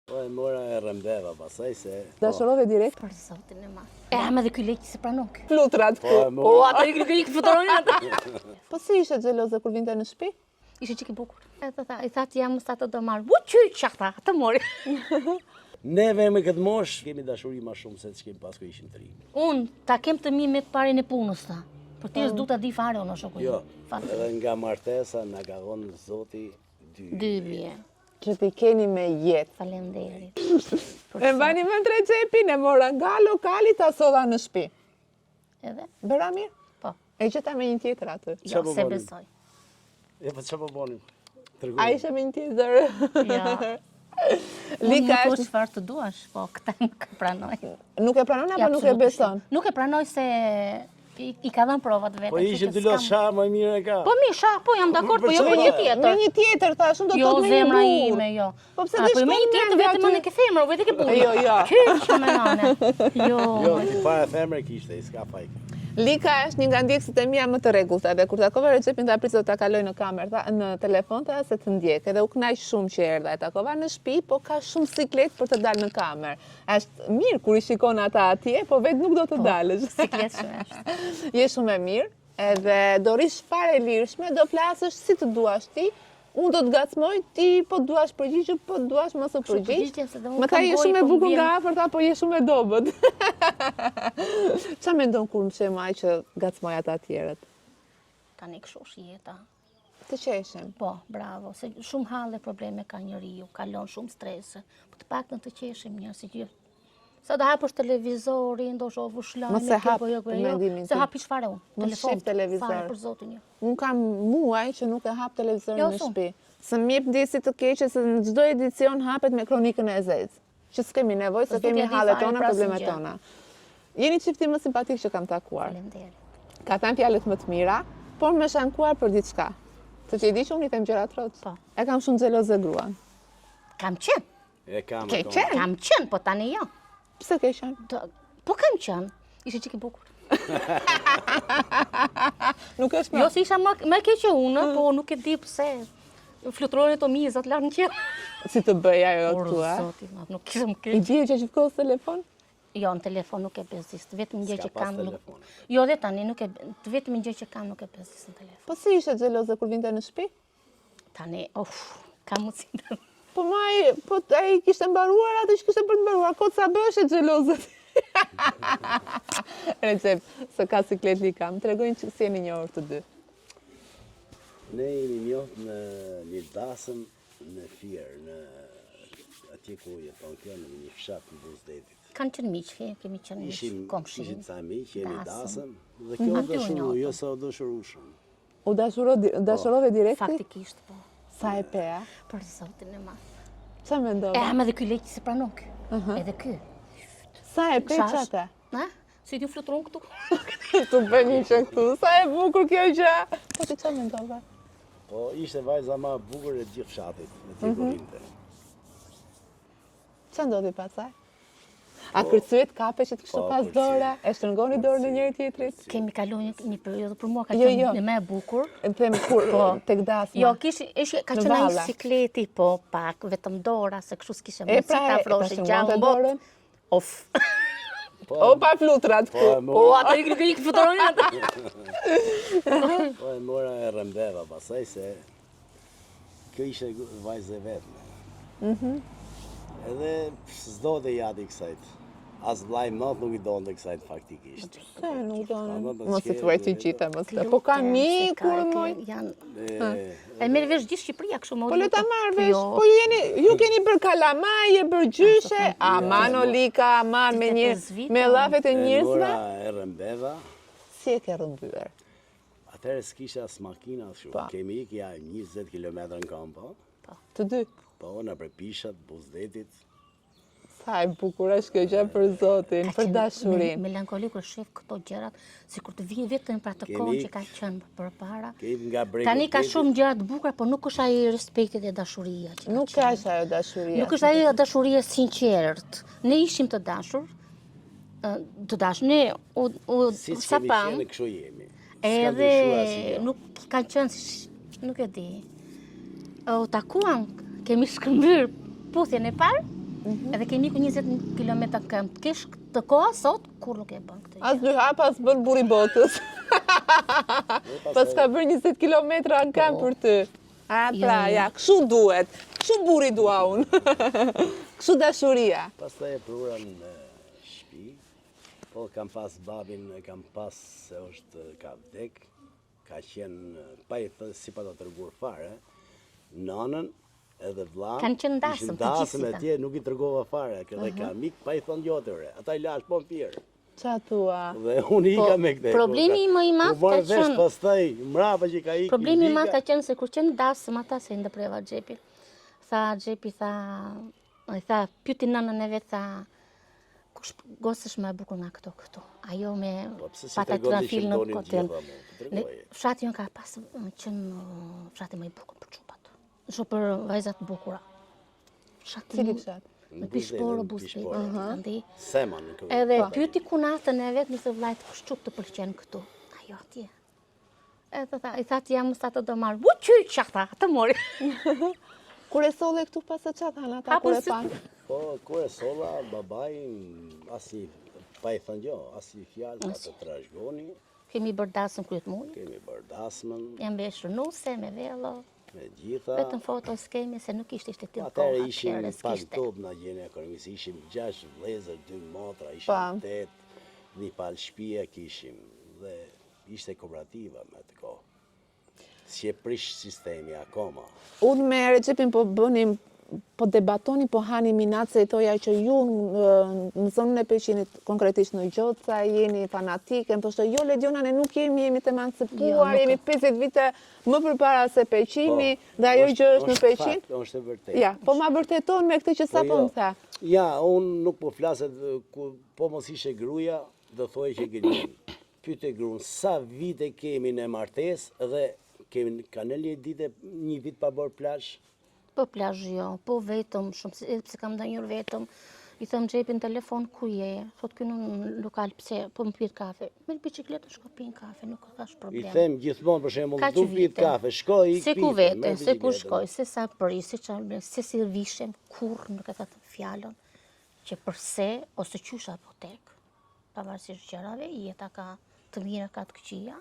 Po e mora e rëmbeva pasaj se... Dashurove direkt? Për zotin e madh. E ama dhe ky leq se pranok. Flutrat Po e ku. mora... Ata i leq fluturonin ata. Po si ishe xheloze kur vinte në shtëpi? Ishte çik i bukur. I thatë jam sa të do marr. U çaqta, të mori. Neve me këtë mosh kemi dashuri ma shumë se që kemi pas kër ishim të rinj. Unë ta kem të mi me të parin e punës ta. Për ti s'du ta di fare unë shoku. Jo, edhe nga martesa nga ka dhonë Zoti 2 vje. Që ti keni me jetë. Faleminderit. E mbani mend recepin, e mora nga lokali ta sodha në shtëpi. Edhe? Bëra mirë? Po. E gjeta me një tjetër aty. Jo, se besoj. E po çfarë po bonim? A ishe me një tjetër? Ja. Lika Unë është... çfarë të duash, po këtë nuk e pranoj. Nuk e pranon apo nuk e beson? Nuk e pranoj se i ka dhënë provat vetë. Po ishim të lot sha më mirë e ka. Po mirë, sha, po jam dakord, po jo me një tjetër. Me një tjetër, thash, unë do të Jo, thotë me një zemra burr. ime, jo. Po pse Po me një tjetër vetëm në ke femër, vetë ke burr. Jo. Kyç me nane. Jo, Jo. ti para femër kishte, i s'ka fajk. Lika është një nga ndjekësit e mia më të rregullta dhe kur takova recepin ta prit se do ta kaloj në kamerë, në telefon tha se të ndjek. Edhe u kënaq shumë që erdha. E takova në shtëpi, po ka shumë siklet për të dalë në kamerë. Është mirë kur i shikon ata atje, po vetë nuk do të dalësh. Siklet shumë është. Je shumë e mirë, edhe do rish fare e lirshme, do flasësh si të duash ti. Unë do të gacmoj, ti po duash përgjigj, po duash mos u përgjigj. Më tha je shumë e bukur nga afërt apo je shumë e dobët. Çfarë mendon kur më shem ai që gacmoj ata të tjerët? Tani kështu është jeta. Të qeshem. Po, bravo, se shumë halle probleme ka njeriu, kalon shumë strese. Po të paktën të qeshim një si gjë. Sa të hapësh televizorin, do shoh vushllame, Mos e hap mendimin se tim. hapish fare unë. Mos shif televizor. Fare për zotin jo. Unë kam muaj që nuk e hap televizorin Jo, në shumë. shtëpi. Se më jep ndjesi të keqe se në çdo edicion hapet me kronikën e zezë. Që s'kemi nevojë, se s'do kemi t'ja di hallet fare tona, pra problemet asnjë gjë. tona. Jeni çifti më simpatik që kam takuar. Faleminderit. Ka thënë fjalët më të mira, por më shankuar për diçka. Se që i di që unë i them gjëra trot. Po. E kam shumë xheloze gruan. Kam qenë. E kam Ke akoma. qenë? Kam qenë, po tani jo. Pse ke qenë? Po kam qenë. Ishte çik i bukur. Nuk është Jo, si isha më keqe unë, po nuk e di pse. Fluturonin ato mizat lart në qiell. si të bëj ajo Por këtu, a? zoti, nuk kisëm I keq. bie që gjithkohës telefon? Jo, në telefon nuk e bezdis, vetëm gjë S'ka që pas kam nuk. telefon. Jo, dhe tani nuk e vetëm gjë që kam nuk e bezdis në telefon. Po si ishe xheloze kur vinte në shtëpi? Tani, kam mundësi. Po ai kishte mbaruar atë që kishte për të mbaruar. Kot sa bësh e xheloze. Recep, se ka siklet Lika. Më tregojnë që si jeni njohur të dy. Ne jemi njohur në një dasëm në Fier, në atje ku jeton kjo në një fshat në Buzdetit. Kanë qenë miq, kemi qenë miq, Ishim komshin. ca miq, jemi dasëm dhe Aty kjo u dëshuru, njohëm. jo sa u dëshurushëm. U dashurove direkti? Faktikisht, po. Sa e pea? Për zotin e madh. Qa mendove? Ama dhe ky leq se pranok. Edhe ky. Sa e pe Shash. qate? Ha? Si ti fluturon këtu? Të bë një që këtu. Sa e bukur kjo gjë. Po ti qa mendove? Po ishte vajza ma e bukur e gjithë fshatit, në të kurinte. Qa ndodhi pasaj? A kërcyet kape që të kështë Po, pas kërcyet. dora? E shtrëngoni dorë në njëri tjetrit? Kemi kaluar një periudhë për mua ka Jo, qenë jo. më e bukur. E them kur tek dasma. Jo, ka Në qenë ai valla. sikleti, po pak, vetëm dora, se kështu s'kishe E mundësi pra, ta e afrosh shtrëngonte gjallë dorën? Of. O pa flutrat Po këtu. e O, mora, ata i fluturonin ata. po e mora e rëmbeva pasaj se kjo ishte vajzë e vetme. Edhe s'do dhe jadi kësajt. As vlaj mëtë nuk i donë dhe kësajt faktikisht. Se nuk do Mos mos të thuaj që qita, mos të. Po ka mi kur moj. E merr vesh gjithë Shqipëria kështu më. Po le ta marr vesh. Po ju keni bër kalamaje, bër gjyshe. Aman o Lika, aman me me llafet e E njerëzve. mora e rëmbeva, Si e ke rrëmbyer? atëherë s'kisha as makina as Pa. shumë. Kemi ikja 20 km në kam, po. Të dy. Po, në për pishat, Buzdetit. Sa e bukur është kjo gjë për Zotin, për dashurinë. Melankoli kur shef këto gjërat, sikur të vijë vetëm për atë Kemi kohë ik. që ka qenë përpara. Kemi nga bregu. Tani ka shumë gjëra të bukura, por nuk është ai respekti dhe dashuria që Nuk ka ajo dashuria. Nuk është ai dashuria sinqert. Ne ishim të dashur, ne Si sa s'kemi pam, qenë, kështu jemi. edhe nuk ka qenë, nuk e di. U takuam, kemi shkëmbyer puthjen e parë, Edhe kemi ku 20 km këmbë. Të kesh të koha sot, kur nuk e bën këtë. As dy hapa as bën burri botës. Pas ka bërë 20 kilometra në këmbë për ty. A, pra, ja, kështu duhet. Kështu burri dua unë. Kështu dashuria. Pastaj e prura në shtëpi. Po kam pas babin, kam pas se ka vdek. Ka qenë pa i thënë si pa të tërgur fare. Nanën edhe vllain. Kanë qenë dasëm të dasëm gjithë. atje, nuk i tërgova fare. Këlle ka mik pa i thënë jotëre. Ata i lash po më pirë. Qa tua? Dhe unë ika me këte. Problemi më i madh ka qenë. Pastaj, mrapa që ka ikë. Problemi i madh ka qenë se kur qenë dasëm ata se ndëpreva Xhepi. Xhepi tha, pyeti nënën e vet, tha, kush gosësh më e bukur nga këto këtu. Ajo me pata trafil në kotel. Fshati jon ka pas qenë fshati më i bukur për çupat. Sho për vajzat bukura. Cili fshat? Në Pishporë, Buzëti. Seman. Edhe pyeti kunatën e vet, nëse vllajt kush çup të pëlqen këtu. Ajo atje. Edhe i thati jam sa të do marr. Bu qyç ata, të mori. Kur e solle këtu pas e çat han ata kur e pan. Po, kur e solla, babai asi pa i thënë gjë, asi fjalë atë trashëgoni. Kemi bërë dasëm kryet muj. Kemi bërë dasmën. Jam beshur nuse me vello. Me gjitha. Vetëm foto s'kemi se nuk ishte të koha. Atëherë ishim pak top në gjene ekonomisë, ishim 6 vëllezër, 2 motra, ishim 8, një palë shtëpia kishim dhe ishte kooperativa me atë kohë. Si e prish sistemi akoma. Unë me Recepin po debatoni, po hani minat se i thoja që ju në zonën e Peqinit, konkretisht në Gjoca, jeni fanatike, më thoshtë, jo Ledjona, ne nuk jemi të emancipuar, jemi 50 vite më përpara se Peqini, dhe ajo gjë është në Peqin. Është e vërtet. Ja, po ma vërteton me këtë që sa po më tha. Ja, unë nuk po flaset, po mos ishe gruja, dhe thoi që gënjim. Pyte grunë, sa vite kemi në martes dhe kemi kanelje dite një vit pa bërë plash? Po plazh jo, po vetëm, shumë pse kam ndonjër vetëm. I them Xhepin telefon ku je? Thot këtu në lokal pse po më pyet kafe. Me bicikletë shko pin kafe, nuk ka problem. I them gjithmonë për shembull, du pit kafe, shkoj ik. Se ku vete, se ku shkoj, se sa prisi, se si vishem, kurrë nuk e ka thënë fjalën që përse ose qysh apotek. Pavarësisht gjërave, jeta ka të mira, ka të këqija.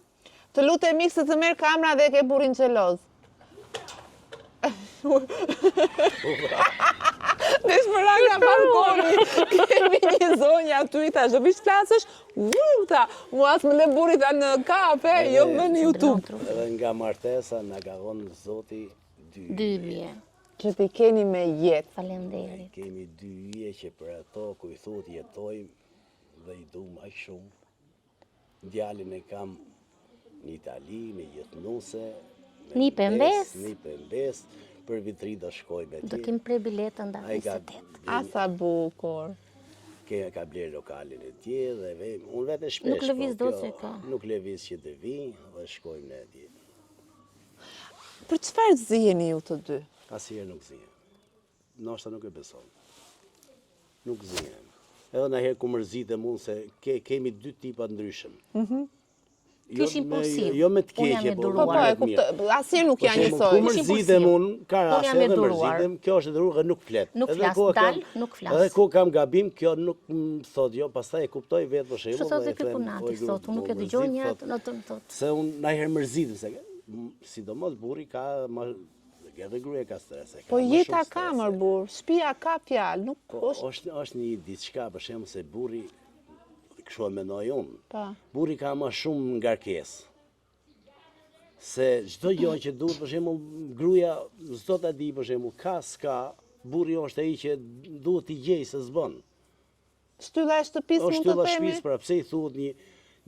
Të lutemi se të merr kamera dhe ke burrin xheloz. Në shpëra nga balkoni, kemi një zonjë aty, ta shë vish klasësh, tha, mu asë më le burit në kafe, jo më në YouTube. Edhe nga martesa nga ka thonë Zoti 2.000. Që t'i keni me jetë. Faleminderit. Kemi 2 vije që për ato ku i thot jetojmë dhe i dum aq shumë. Djalin e kam në Itali, me jetënuse, Një pembes. Një pembes, për vitri do shkoj me ti. Do kem pre biletën da 28. Asa bukur. Ka blerë lokalin e tje dhe unë vete shpesh. Nuk lëviz do që ka. Nuk lëviz që të vi dhe shkojmë në tje. Për çfarë ziheni ju të dy? Asnjëherë nuk zihem. Ndoshta nuk e beson. Nuk zihem. Edhe ndonjëherë ku mërzitem unë se kemi 2 tipa ndryshëm. Kish impulsiv. Jo me të keqe, po asnjë nuk janë njësoj. Ku mërzitem unë, ka raste edhe mërzitem, kjo është edhe rrugë nuk flet. Nuk flas, dal, nuk flas. Edhe ku kam gabim, kjo nuk më thot jo, pastaj e kuptoj vetë për shembull. Çfarë thotë ky punati sot, unë nuk e dëgjoj një në të thot. Se unë ndonjëherë mërzitem se sidomos burri ka edhe gruaja ka stres. Po jeta ka mër burr, shtëpia ka fjalë, nuk është një diçka për shembull se burri kështu e mendoj unë. Pa. Burri ka më shumë ngarkesë. Se çdo gjë që duhet, për shembull, gruaja s'do ta di, për shembull, ka s'ka, burri është ai që duhet t'i gjej se s'bën. Shtylla e shtëpisë mund të themi. Shtylla e shtëpisë, pra pse i thuhet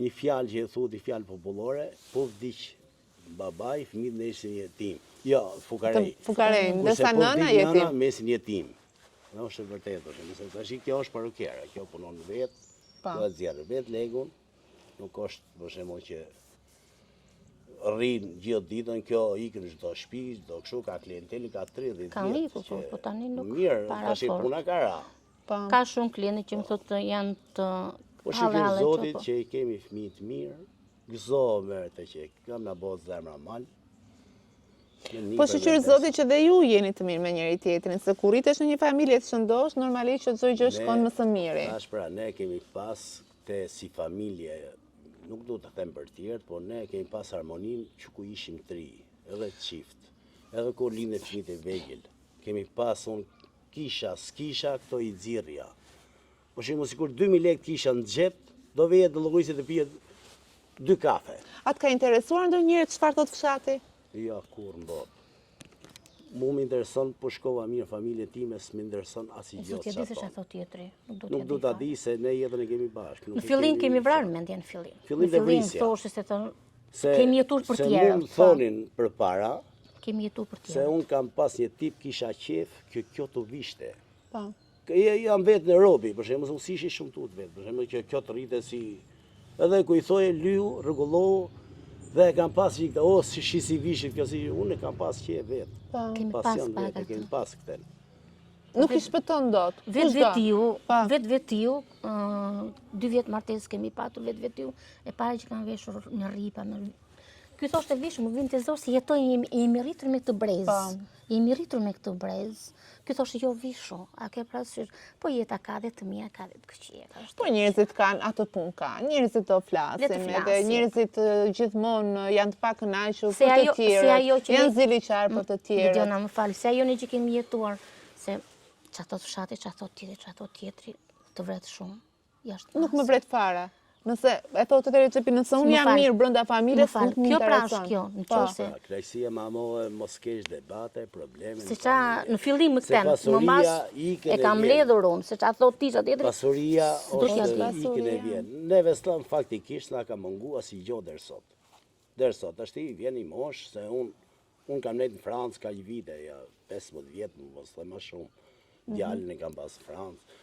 një fjalë që i thuhet një fjalë popullore, po vdiq babai, fëmijët nesër jetim. Jo, fukarej. Fukarej, ndërsa nëna jetim. Mesin jetim. Në është e vërtetë, për shembull, se tash kjo është parukera, kjo punon vetë. Do të zjarë vetë legun, nuk është për shembull që rrin gjithë ditën, kjo ikën çdo shtëpi, çdo kështu ka klientelë, ka 30 vjet. Ka ikur, po tani nuk mirë, tash puna ka ra. Ka shumë klientë që më thotë janë të po shikoj Zotit që i kemi fëmijë të mirë, gëzohem vetë që kam na bot zemra mal. Po shqyrë zoti që dhe ju jeni të mirë me njëri tjetrin, se kur rritesh në një familje të shëndosh, normalisht që çdo gjë shkon më së miri. Tash pra, ne kemi pas si familje, nuk du të them për tjertë, po ne kemi pas harmonin që ku ishim 3, edhe qift, edhe kur lindë fëmijët e vegjël. Kemi pas unë kisha, s'kisha, këto i xirrja. Po shimu sikur 2000 lekë kisha në xhep, do veje të llogarisit të pijet 2 kafe. Atë ka interesuar ndonjëherë çfarë thot fshati? Ja, kur në botë. Mu më intereson, po shkova mirë familje time, s'më intereson asë i gjotë që ato. Sa thot tjetri. Nuk du t'a di se ne jetën e kemi bashkë. Në fillim kemi vrarë mendje në fillim. Fillim dhe vrisja. Thoshte se kemi jetuar për tjerë. Se mund thonin për para, kemi jetuar për tjerë. Se unë kam pas një tip kisha qef, kjo të vishte. Pa. Jam vetë në robi, për shemë, unë si ishi shumë tut vetë, për shemë, kjo të rrite si... Edhe ku i thoje lyu, rregullohu, dhe kam pas që i këta, si shisi vishit, kjo si, unë e kam pas qef vetë. Kemi pas vetë, kemi pas këten. Nuk i shpëton dot. Vetë-vetiu, 2 vjetë martes kemi patur, vetë-vetiu, e pare që kanë veshur në ripa. Ky thoshte vish, më vjen të zorë si jetoj, jemi rritur me këtë brez. Jemi rritur me këtë brez. Ky thoshte jo vishu, a ke parasysh, po jeta ka dhe të mira, ka dhe të këqija. Po njerëzit kanë atë punë ka, njerëzit do flasin, edhe njerëzit gjithmonë janë të pakënaqur për të tjerët, janë ziliqar për të tjerët. Diona, më falë, se ajo ne që kemi jetuar, se që ato të fshati, që ato tjetri, të vretë shumë, jashtë. Nuk më vret fare. Nëse e thotë të Recepi, nëse unë jam mirë brenda familjes, nuk më intereson. Kjo pra është kjo, krejësia mamohe, mos kesh debate, probleme. Se qa në fillim më këten, më mas e kam ledhur unë, se qa thot tisha tjetëri. Pasuria është ikën e vjen. Neve s'lam faktikisht nga ka mungu as i gjo dersot. Dersot, është i vjen i mosh, se unë kam nejtë në Francë ka një vite, 15 vjetë, mos dhe ma shumë. Djallin e kam pas në Francë.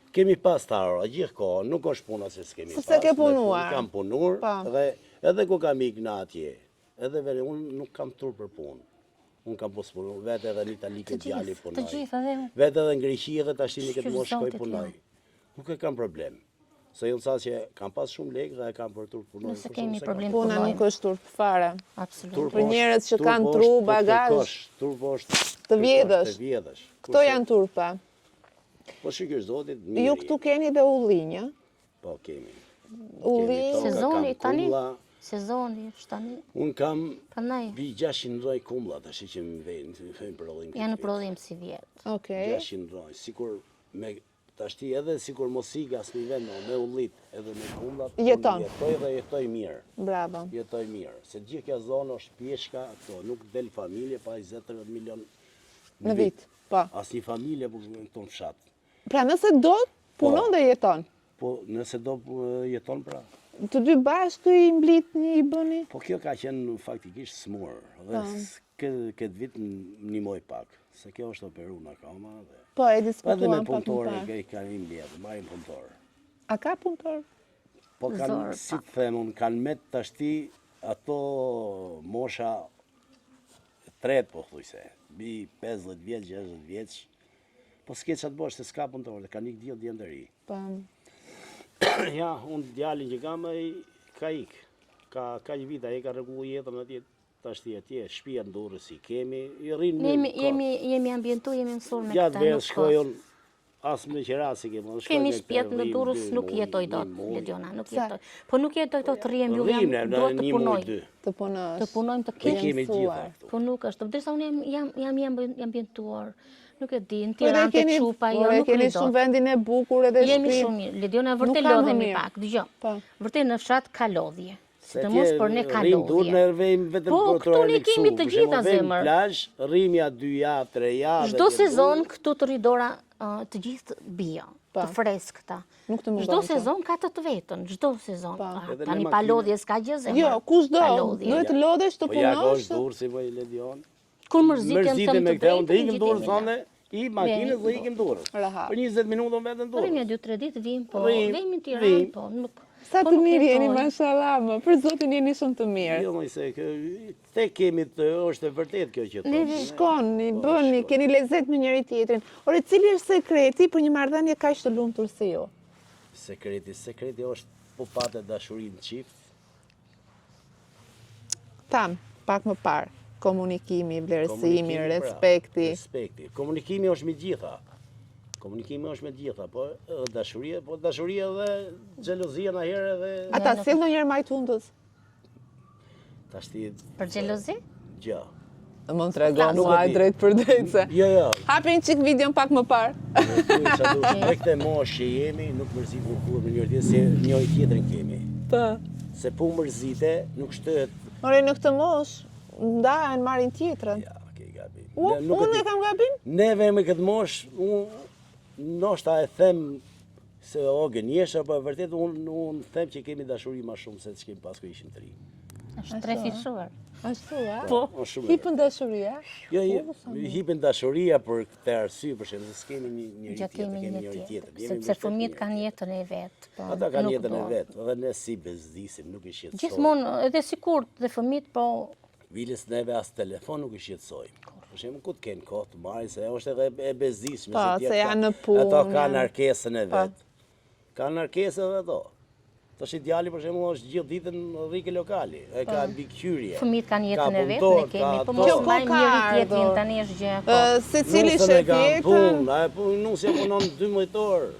Kemi pas të arra, gjithë kohë, nuk është puna se s'kemi pas. Se ke punuar. Kam punur, edhe ku kam ik në atje, edhe veri, unë nuk kam tur për punë. Unë kam pos punu, vetë edhe një talike djali punoj. Të gjithë, edhe. Vetë edhe në Greqi edhe të ashtin një këtë mosh shkoj punoj. Nuk e kam problem. Se jënë sa që kam pas shumë lekë dhe e kam për tur punoj. Nëse kemi problem puna nuk është tur fare. Absolut. Për njerëz që kanë tru, bagazh, të vjedhësh. Këto janë turpa. Po shikër zotit, mirë. Ju këtu keni dhe ullinjë? Po, kemi. Sezoni, tani? Sezoni, shtani? Unë kam bi 600 roj kumla, të shi që më vejnë për rollim. Janë në prodhim si vjetë. 600 roj, sikur me të ashti edhe sikur mosiga asë një vend, me ullit edhe me kumlat. Jeton. Jetoj dhe jetoj mirë. Bravo. Jetoj mirë. Se gjithë kja zonë është pjeshka, nuk del familje, pa 20-30 milion në vit. Asë një familje për në këto në fshatë. Pra nëse do, punon dhe jeton. Po, nëse do jeton, pra. Të dy bashkë i mblit një i bëni? Po, kjo ka qenë faktikisht smurë. Dhe këtë vit një moj pak. Se kjo është operu në kama. Po, e diskutuam pak më parë. Edhe me punëtore, ka një mbjetë, marim punëtore. A ka punëtore? Po, si të themun, kanë met të ashti ato mosha tret, po thujse. Bi 50 vjeç, 60 vjeç. Po s'ke që të bosh, se s'ka punëtore, dhe ka një djelë djemë të ri. Ja, unë djalin që kam, ka ik. Ka një vita, e ka rregullu jetën atje, të ashti atje, shpia në Durrës i kemi, i rinë në Jemi ambientu, jemi mësur me këta. Gjatë verë shkojon, asë më në qerasi kemi. Kemi shpjet në Durrës, nuk jetoj dot, Lediona, nuk jetoj. Po nuk jetoj dot të rrijem, ju duhet të punoj. Të punojmë, të kemi mësuar. Po nuk është, ndërsa unë jam ambientuar. Nuk e di, në Tiranë të qupa, jo, nuk keni shumë vendin e bukur edhe shpi. Jemi shumë mirë, Lediona, vërtet lodhemi pak, dëgjo. Vërtet në fshat ka lodhje. Se të mos për ne ka lodhje. Po, këtu ne kemi të gjitha zemër. Plazh, rrimja 2 javë, 3 javë. Çdo sezon këtu të Ridora të gjithë bio, të freskëta. Çdo sezon ka të vetën, çdo sezon. Tani pa lodhje s'ka gjë zemër. Jo, kushdo, duhet të lodhesh, të punosh. Po ja gosh Durrësi më Ledion. Kur mërzitën thëmë të drejtë, dhe ikim Durrës, thonë, i makinës dhe ikim Durrës. Për 20 minutë me vetën Durrës. Rrimja 2-3 ditë vim, po, vim në Tiranë, po. Sa të mirë jeni, mashallah, më, për zotin jeni shumë të mirë. Jo, mëjse, te kemi të, është e vërtet kjo që tonë. Ne shkoni, bëni, keni lezet me njëri tjetrin. Ore, cili është sekreti për një marrëdhënie kaq të lumtur si ju? Sekreti është po patë dashurinë qift. Tam, pak më parë. Komunikimi, vlerësimi, respekti. Respekti. Komunikimi është me gjitha. Komunikimi është me gjitha, po dashuria dhe xhelozia na herë edhe Ata sill ndonjëherë majt hundës. Tashti Për xhelozi? gjë. Mund të rego mua drejt për drejt se. Jo. Hapin qik videon pak më parë. Me këtë moshë që jemi, nuk mërzitë në kurrë me njëri tjetrin, se njëri tjetrin kemi. Po. Se pu mërzite, nuk shtohet. Ore në këtë moshë ndahen marrin tjetrën. Ja, ke gabim. Unë e kam gabim? Neve me këtë moshë, unë ndoshta e them se o gënjesha, po vërtet unë them që kemi dashuri më shumë se ç'kemi pas kur ishim të rinj. Është trefishuar. Ashtu, a? Po. Hipën dashuria? Jo, hipën dashuria për këtë arsye, për shembull, s'kemi njëri Gjatë tjetër, kemi kemi një njëri tjetër. tjetër. Sepse fëmijët kanë jetën e vet. Ata kanë jetën e vet, dhe ne si bezdisim, nuk i shqetësojmë. Gjithmonë, edhe sikur dhe fëmijët, po Vilës neve as telefon nuk i shqetësojmë. Për shembull, ku të kenë kohë të marrin, se është edhe e bezdisme. Po, se janë në punë. Ato kanë arkesën e vet. Kanë arkesën edhe ato. Tash i djali për shembull është gjithë ditën rrike lokali, e ka mbikëqyrje. fëmijët kanë jetën e vet, ne kemi, po mos mbajmë njëri tjetrin tani është gjë. Secili shef jetën. Nusja punon 12 orë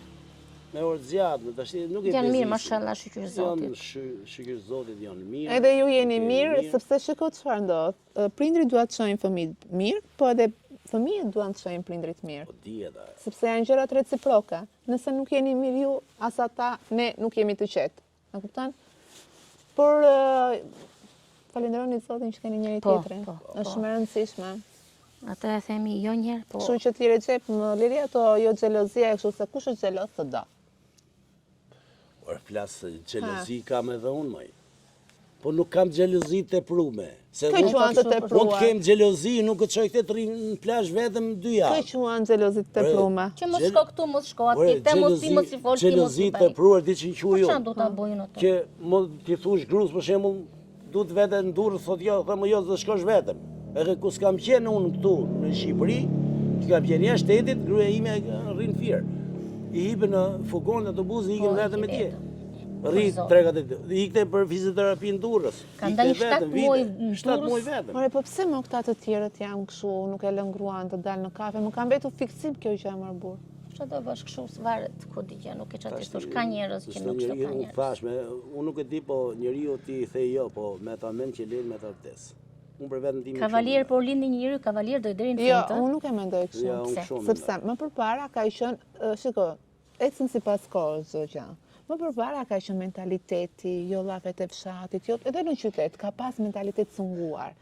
me orë zjatë, tash nuk e Janë mirë, bezisim. mashallah, shqyr Zotit. Janë shqyr Zotit janë mirë. Edhe ju jeni mirë, sepse shiko çfarë ndodh. Prindrit duan të shohin fëmijët mirë, po edhe fëmijët duan të shohin prindrit mirë. Po dieta. Sepse janë gjërat reciproke. Nëse nuk jeni mirë ju, as ata, ne nuk jemi të qetë. A kupton? Por falenderoni Zotin që keni njëri tjetrin. Është shumë e rëndësishme. Atë e themi jo njerë, po Kështu që ti Recep, më liri ato jo xhelozia, kështu se kush është xheloz të do. Por flas xhelozi kam edhe unë moj. Po nuk kam xhelozi të prume. Se Kë quan të tepruar? Unë të kem xhelozi, nuk të çoj këtë në plazh vetëm 2 Kë javë. quan xhelozit të teprume? që mos shko këtu, mos shko aty, te mos ti, mos i fol, ti mos Xhelozi i të bëj. pruar di që quaj Çfarë unë. do ta bëjnë ato? Që ti thush grus për shembull, duhet vete në Durrës, thot jo, thëmë jo, do shkosh vetëm. Edhe ku s'kam qenë unë këtu në Shqipëri, që kam qenë jashtë shtetit, gruaja ime rrin firë. I hipën në fugon në autobusin, ikën vetëm me tje. Rrit 3-4 ditë. Ikte për fizioterapi në Durrës. Ka ndaj 7 muaj në 7 muaj Durrës. vetëm. Ore, po pse më këta të tjerët janë kështu, nuk e lën gruan të dalë në kafe, më ka mbetur fiksim kjo gjë e marbur. Çfarë do bësh kështu, varet ku di gjë, nuk e çati thosh. Ka njerëz që nuk shto ka Unë njerëz. thash, unë nuk e di, po njeriu ti i thej jo, po me ta mend që len me ta vdes. Unë për vetën tim. Kavalier, por lindi njëri, kavalier do i deri në Jo, fund. unë nuk e mendoj kështu. Ja, unë kështu Sepse më përpara ka qenë, shiko, ecën sipas kohës çdo gjë. Më përpara ka qenë mentaliteti, jo llafet e fshatit, jo edhe në qytet ka pas mentalitet sunguar.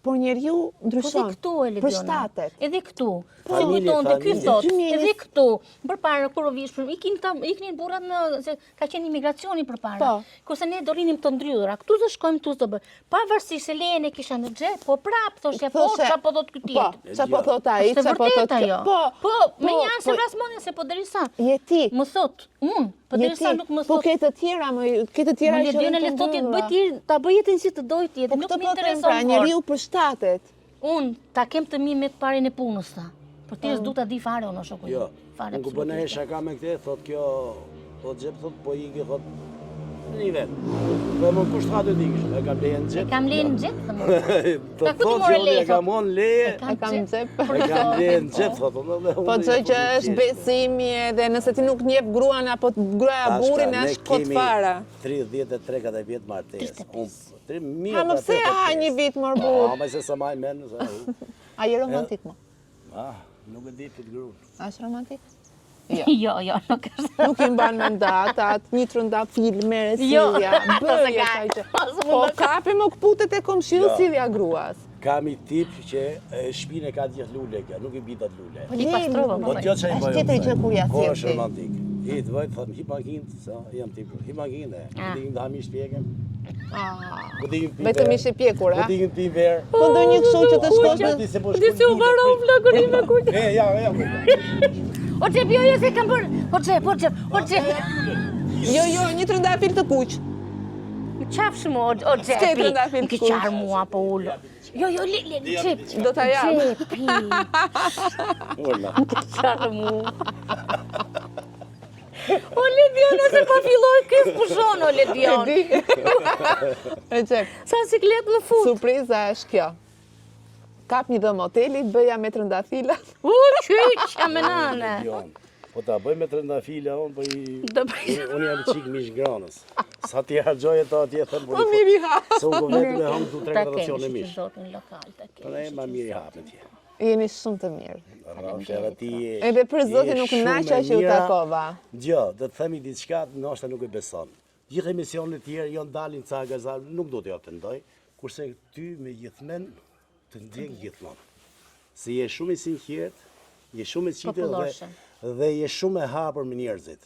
Por njeriu ndryshon. Edhe këtu e Lediona. Përshtatet. Edhe këtu. Si Familje, kujtonte ky familje. thot, 2000 edhe këtu. Përpara kur u vish, iknin burrat në se ka qenë imigracioni përpara. Po. Kurse ne do rinim të ndryura. Këtu do shkojmë, këtu do bëj. Pavarësisht se lejen e kisha në xhep, po prap thoshja po çfarë po thot ky tjetër. Po, çfarë po thot ai, Është çfarë po vërtet thot ajo. kjo. Po, me një anë se vrasmonin se po derisa. Je ti. Më thot, po derisa nuk më Po thot. ke të tjera, ke të tjera Më që Lediona janë le të thotë ndryra. bëj ta bëj jetën si të doj ti, Po nuk këtë më po them intereson. pra, fort. njeriu përshtatet. Unë ta kem të mi me të parin e punës ta. Por ti s'du ta di fare unë shoku. Jo, Fare. unë ku bëna e shaka me këte, thot kjo, o xhep thot, po iki, thot, një vet. Po më kushtat e dikish, e kam leje në xhep. Kam leje në xhep thëmë. Thot, ku ti thot, more që unë leje, e kam on leje, E kam xhep. e kam leje në xhep, thot. Po çdo që është besimi edhe nëse ti nuk njeh gruan apo gruaja burrin është kot fara. 33 vjet martesë. Mirë. Ha më pse ha një vit më burr? Ma se sa maj men, A je romantik më? nuk e di për të gruan. A është romantik? Jo, nuk është. Nuk i mban me datat, një trënda filme, Jo, silja, bëje ka- ka që. ose Po mund kapi më këputet e komshiu Jo. silja gruas. Kam i tip që shpinë e ka gjithë lule kjo, nuk i bitat lule. Po li pastrova Po më. t'jo që i Është bëjë. tjetër gjë kur ja Ko sjell është ti. romantik. I të vojtë, thot, hip makinë, sa, jam tipur. Hip makinë, ku digim të hamish pjekem, ku digim pi Vetëm verë, ishe pjekur, ku a? digim pi verë. Po do një kështu që të shkosh në... Di se po Di si u varov vlogërin me kujt. Ja. O xhep, jo, se kam bërë. O xhep. Jo, një trëndafil të kuq. Më qafsh më, o xhepi. S'ke trëndafil Më ke kuq. qarë mua po ulo. Jo, le, xhep. Do ta jap. Xhepi. Më ke qarë mua. O Lediona se po filloj kës pushon o E Ledion. di. Recep, Sa siklet në fut. surpriza është kjo. kap një dhëm hoteli, bëja me trëndafila. Qyqja me nane. Po ta bëj me trëndafila, unë Do bëj. unë jam qik mish granës. Sa ti harxoj ato atje thënë Po mirë i ha. se unë vetë me ham 2-3 Ta gradacione kemi mish. që zotin lokal, ta Po kemi. ne ma mirë i hapet tje. Jeni shumë të mirë. Edhe për zotin nuk naqa që u takova. Gjë, do të themi diçka, ndoshta nuk e beson. Gjithë emisionet e tjera janë dalin ca gazal, nuk do t'ja tendoj, kurse ty me gjithmen të ndjen gjithmonë. Se je shumë i sinqert, je shumë i qitë dhe je shumë e hapur me njerëzit.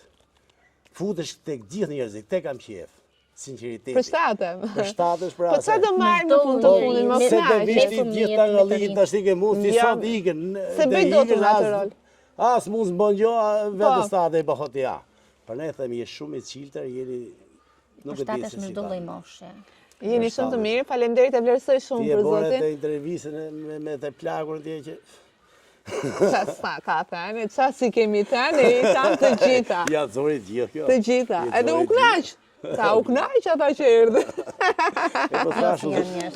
Futesh tek gjithë njerëzit, tek kam qef. Sinqeriteti. Përshtatem. Përshtatesh për Po çfarë do marrim në fund të fundit, më Se të knaqesh. vishti gjithë ta nga ligë tash ti ke mund, ti sot ikën. Se bëj dot në atë rol. As mund s'bën gjë, vetë state e bëhot ja. Për ne themi je shumë i çiltër, jeni nuk e di se Përshtatesh me si. çdo lloj moshe. Jeni shumë të mirë, faleminderit e vlerësoj shumë Ti e për bore zotin. të intervistën me të plagur atje që Sa ka thënë, qa si kemi thënë, i tamë të gjitha. ja zori gjithë kjo. Të gjitha. Edhe u knaq. Sa u knaq ata që erdhë. E po thash,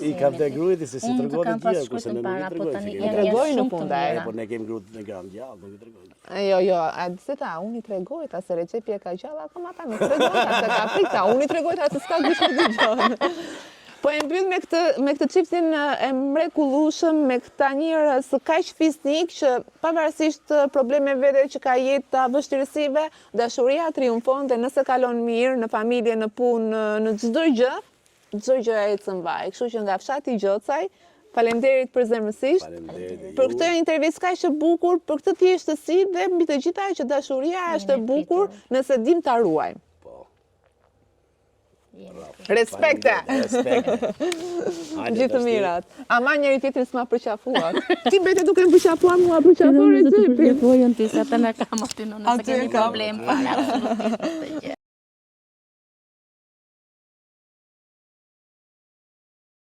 i kam të grujti se si Unë të tregon kam të tjerë, pas kurse ne shkruajtur nuk i para, po tregojmë. tani se I kemi. tregoj në shumë të funda. mira. Po ne kemi grujt në gram gjallë, nuk i tregojmë. Jo, a se ta, unë i tregoj ta se Recepi e ka gjallë, akoma ta nuk tregoj ta se ka frikta, unë i tregoj ta se s'ka gjysh me dëgjon. Po e mbyll me këtë çiftin e mrekullueshëm, me këta njerëz kaq fisnik që pavarësisht problemeve që ka jeta, vështirësive, dashuria triumfon dhe nëse kalon mirë në familje, në punë, në çdo gjë ecën vaj. Kështu që nga fshati i Gjocaj, faleminderit përzemërsisht. Faleminderit. Për këtë intervistë kaq të bukur, për këtë thjeshtësi dhe mbi të gjitha që dashuria është e bukur nëse dim ta ruajmë. Respekte! Respekte. Gjithë të mirat. Ama njëri tjetrin s'ma përqafuat. Ti bete duke më përqafuar mua përqafuar Recepi. Po janë ti sa të na kam aty nëse Aty e kemi kam. problem.